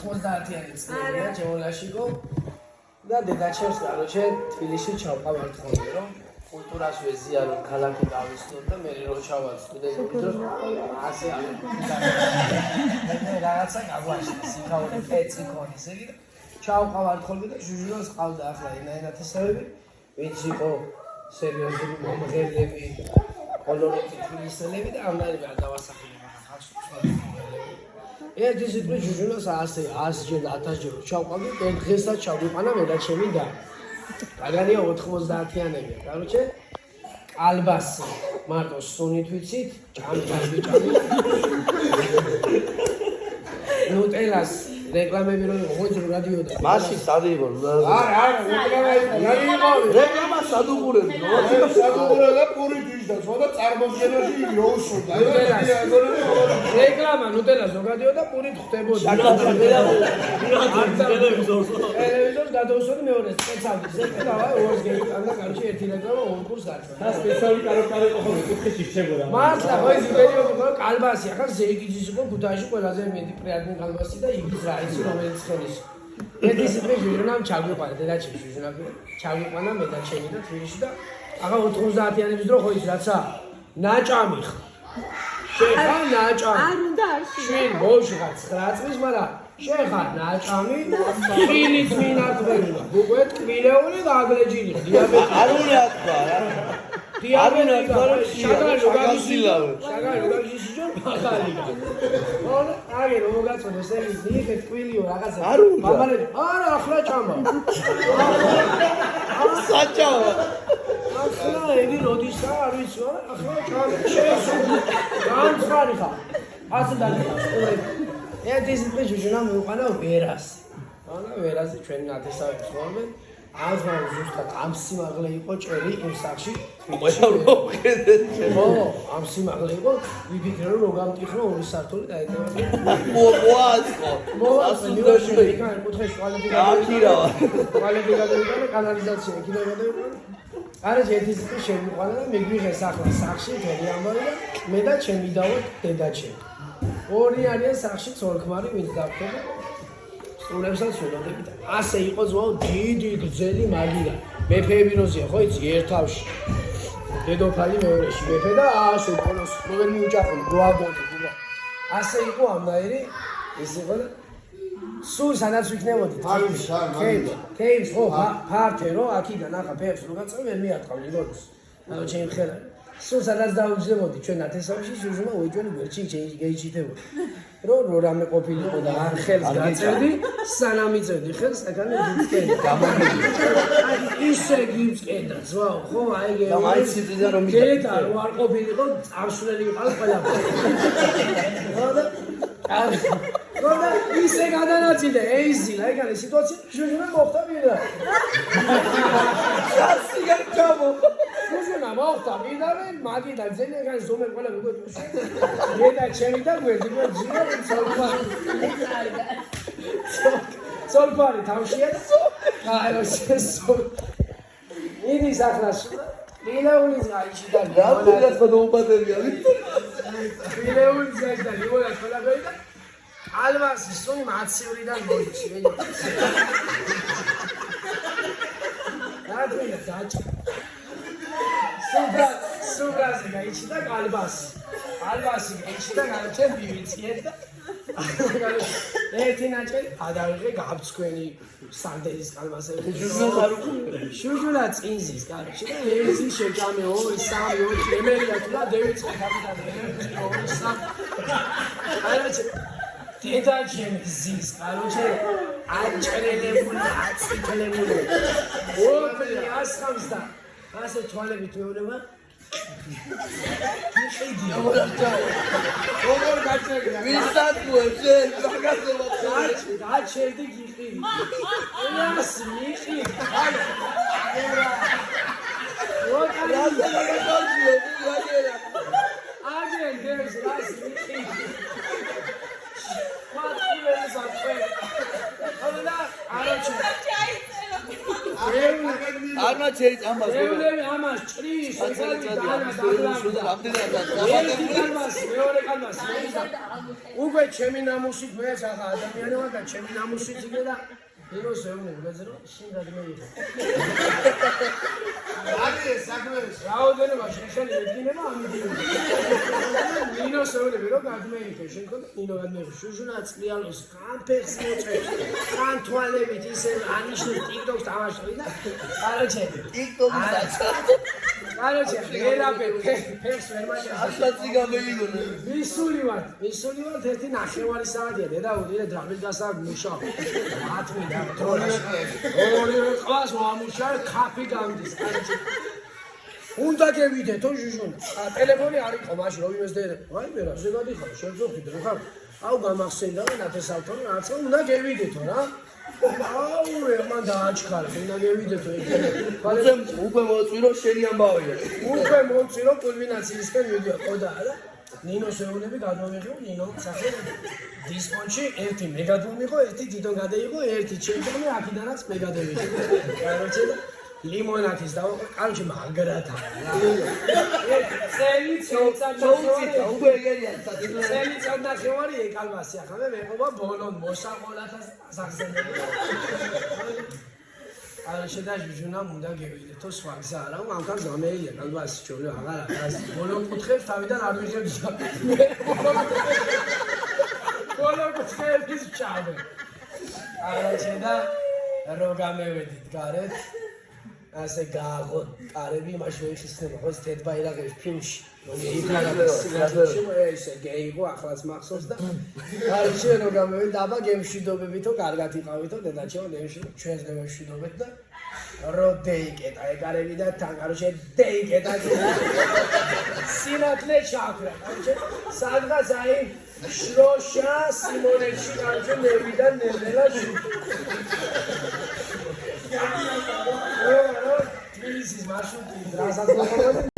90-იანი წელია ჯეოლაშიკო და დედაჩემს კაროჩე თბილისში ჩავყავართ ხოლმე რომ კულტურას ვეზიარო ქალაქი დავისწორ და მე რო ჩავალ სტუდენტები დრო ასე მე რაღაცა გაგვაშლა სიქაური პეცი ქონის ეგ და ჩავყავართ ხოლმე და ჟუჟულას ყავდა ახლა ინაინათესავები ვინც იყო სერიოზული მომღერლები კოლორიტი თბილისელები და ამნაირები არ დავასახელებია ხალხს ერთი სიტყვი ჟუჟულას ასე 100-ჯერ 1000-ჯერ ჩავყავდი და დღესაც ჩავიყვანა მე და ჩემი და აგარია 90-იანებია. Короче, კალბასი მარტო სუნით ვიცით, ჭამი. ნუტელას რეკლამები რო მოიწრო რადიოდან. მაშინ სადი იყო? არა, რეკლამა სადუღურები. სადუღურე და პური თიშდა, სხვა წარმოგენაში როუსოდა. რეკლამა ნუტელა ზოგადიო და პური ხდებოდა. ტელევიზორს გადავსვდი მეორე სპეციალური ზეპერავა ორს გეიტან და კარჩი ერთი რეკლამა ორ კურს გაჩვენა. და სპეციალური კაროკარი ყოხები კუთხეში რჩებოდა. მართლა ხო ის პერიოდი იყო კალბასი, ახლა ზეიგიძის იყო ქუთაისში ყველაზე მეტი პრიადნი კალბასი და იგის რა იცი რომელიც ხელის. ერთი სიტყვი ჟურნალ ჩაგვიყვანა დედაჩემს ჟურნალი ჩაგვიყვანა მე და ჩემი და თბილისში და ახლა 90-იანების დრო ხო ის რაცა ნაჭამი ხ შეხა ნაჭამი არ უნდა არ შენ ბოში ხარ 9 წლის მაგრამ შეხა ნაჭამი ხილით მინათბელა უკვე ტკბილეული და აგლეჯილი დიაბეტი არ უნდა თქვა რა. დიაბეტი შაგარი გაგისიჯო მაგალია. ოღონდ აი რომ მოგაწოდოს ეს ნიხე ტკბილიო რაღაცა. არ უნდა. მამალები არა ახლა ჭამა. საჭაო. ახლა იგი როდისა არ ვიცი რა ახლა ჭამა. შეესწრო. განცხარი ხა. ასე დაგიხარ სტუმრები. ერთი სიტყვი ჟუჟუნა მოვყანა ვერას. ანა ვერაზე ჩვენ ნათესავებს ხოლმე. აზმა ზუსტად ამ სიმაღლე იყო ჭერი იმ სახში. ყველა რომ ხედეთ. ო, ამ სიმაღლე იყო, ვიფიქრე რომ რო გამტიხრო ორი სართული დაეტევა. მოაწყო. ასუნდაში იქან კუთხეში კვალები აკირავა. კვალები გადავიყანა კანალიზაცია იქიდან გადავიყანა. კარაჯი ერთი სიტყვი შემიყვანა და მიგვიღეს ახლა სახში მთელი ამბავი და მე და ჩემი დავოთ დედაჩემი. ორი არიან სახში ცოლ-ქმარი ვინც დავხდება. სულებსაც ველოდები და ასე იყო ზვაო დიდი გრძელი მაგირა. მეფეები როზია ხო იცი ერთავში. დედოფალი მეორეში მეფე და ასე ყოლოს როგორ მიუჭახული გოაგონი გულა. ასე იყო ამნაირი ის იყო და სულ სადაც ვიქნებოდით. ქეიმს ხო ფართე რო აქიდან ახლა ფეხს რო გაწევ ვერ მიატყავ ლიგონს. ანუ ჩემი ხელა სულ სადაც დავუძლებოდი ჩვენ ათესავში ჟუჟუმა უეჯვენი გვერდში გეიჩიტებოდი. რო რამე ყოფილიყო და არ ხელს გაწევდი, სანამ იწევდი ხელს, აკანე გიწკენდა. ისე გიწკენდა, ზვაო, ხო, აი და მაიცი და რომ გეტა რო არ ყოფილიყო, წარსულელი ვიყავ ყველაფერი. ხო და ისე გადანაწილე, ეიზილა, ეკანე სიტუაცია, ჟუჟუნა მოხდა მირა. ჩასი გამო. ჟუჟუნა მოხდა მირა, მაგიდან ზენეგან ზომე ყველა მეგობრებს. დედა ჩემი და გვერდი ძინა ცოლქვარი. ცოლქვარი თავშია და აი ეს იდის ახლაში მილეულის გაიჩი და რამდენად მოუპადებია. მილეულის გაიჩი და ლივონა ყველაფერი და ალვასი სულ მაცივრიდან მოიჩი ველი. რადგან დაჭი სუბრაზე გაიჩი და კალბასი. ალვასი გაიჩი და განჩენ ბივიციეთ და ერთი ნაჭერი ადავიღე გავწქვენი სანდელის კალბასები. ჟუჟუნა წინზის კარში და ერთი შეჭამე 2 3 4 ემერია თუ და დევიწყე კაპიტანი 1 2 3 აიჩე დედაჩემი ზის კაროჩე აჭრელებული აწითლებული ოპლი ასხამს და ასე თვალებით მეუბნება მიყიდია როგორ გაჭერდა ვისატყუებს ეს რაღაცა გაჭერდი გიყიდი ეს მიყიდი აგენ დევს რას მიყიდი მათვილეს აფე. ალა არაჩი. არმა ჩერიც ამას. ევლები ამას ჭრის, ესალი დანა რამდენად ერთი კალმასი, მეორე კალმასი. უკვე ჩემი ნამუსით მე ახლა ადამიანი ვარ და ჩემი ნამუსით იქე და ნინოს ეუბნები, გაძრო, შენ გადმეიღე. არის საქმე. რაოდენობა შეხელი ედგინება ამიტომ. ნინოს ეუბნები, რომ გადმეიღე, შენ ხო ნინო გადმეიღე. შუშუნა წლიალოს, კამფერს მოწევს, კან თვალებით ისე ანიშნე TikTok-ს თამაშობი და კაროჩე. TikTok-ს დაჭა. კაროჩე, ვერაფერი, ფერს ვერ მაჭერს. ასაცი გამოიგონა. მისული ვარ ერთი ნახევარი საათია დედაური და დრამის გასაგ მუშაობ. 10 მინუტი ორი ყავს ვამუშავე კაფე გამდის. უნდა გევიდეთო ჟუჟუნა. ტელეფონი არ იყო მაშინ რომ იმესდე. აი მე რა შეგადიხარ, შევძოხიდე რა ხარ. აუ გამახსენდა და ნათესავთო რაცა უნდა გევიდეთო რა. აუ მან დააჩქარა, უნდა გევიდეთო ეგ. უკვე მოწვირო შენი ამბავია. უკვე მოწვირო კულმინაციისკენ მიდიო ყოდა რა. ნინოს ეუბნები გადმომიღო, ნინო სახე დისკონში ერთი მე გადმომიღო, ერთი თვითონ გადაიღო, ერთი ჩემთან და აქიდანაც მე გადავიღე. კაროჩე და ლიმონადის და კაროჩე მაგრათა. წელი ჩოუციტა უკვე ეგერია საერთოდ. წელი წონდახევარი ეკალმასი ახლა მე მეყობა ბოლონ მოსაყოლათას სახსენები. არაშე და ჟუჟუნა უნდა გევიდეთო სხვა გზა არა, ამთან გამეილია კალბასი ჩოლო აღარა. ბოლონ კუთხეს თავიდან არ მიღებს. ბოლონ კუთხეს ჩავე. არაშე და რო გამევედით გარეთ. ასე გააღო კარები მაშინ მოიხსნება ხო თეთ ბაირაღების ფილმში. ესე გეიგო ახლაც მახსოვს და არჩე რო გამევიდ აბა გემშვიდობებითო კარგად იყავითო დედაჩემო ჩვენს გემშვიდობეთ და რო დეიკეტა ეგარები და თან არჩე დეიკეტა სინათლე ჩაქრა არჩე სადღაც აი შროშა სიმონეთში არჩე ნევიდან ნეველა თბილისის მარშრუტი რასაც მოხდა